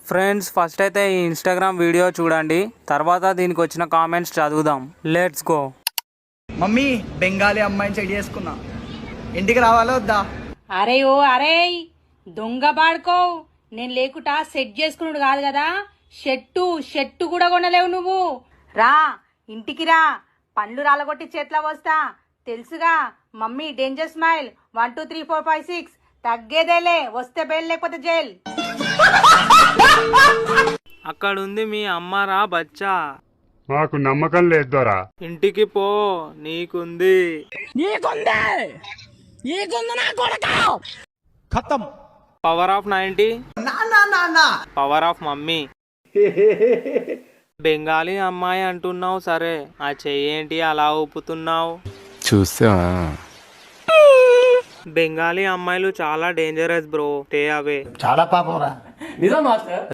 Friends first అయితే ఈ Instagram video చూడండి, తర్వాత దీనికి వచ్చిన కామెంట్స్ చదువుదాం. Let's go. మమ్మీ బెంగాలీ అమ్మాయిని చెక్ చేసుకున్నా, ఇంటికి రావాలా వద్దా? అరే ఓ అరే దొంగ బాడుకో, నేను లేకుట సెట్ చేసుకున్నాడు కాదు కదా. షెట్టు కూడా కొనలేవు నువ్వు. రా ఇంటికి రా, పండ్లు రాలగొట్టి చేతిలో వస్తా. తెలుసుగా మమ్మీ డేంజర్ స్మైల్. 1 2 3 4 5 6 తగ్గేదేలే, వస్తే బెయిల్ లేకపోతే జైల్. అక్కడుంది మీ అమ్మారా బచ్చా. మాకు నమ్మకం లేదు దొరా. ఇంటికి పో, నీకుంది. खत्म. Power of 90, power of mummy. Bengali అమ్మాయి అంటున్నావు సరే, ఆ చెయ్యేంటి అలా ఊపుతున్నావు? చూసా బెంగాలీ అమ్మాయిలు చాలా డేంజరస్ బ్రో, స్టే అవే. చాలా పాపం రా.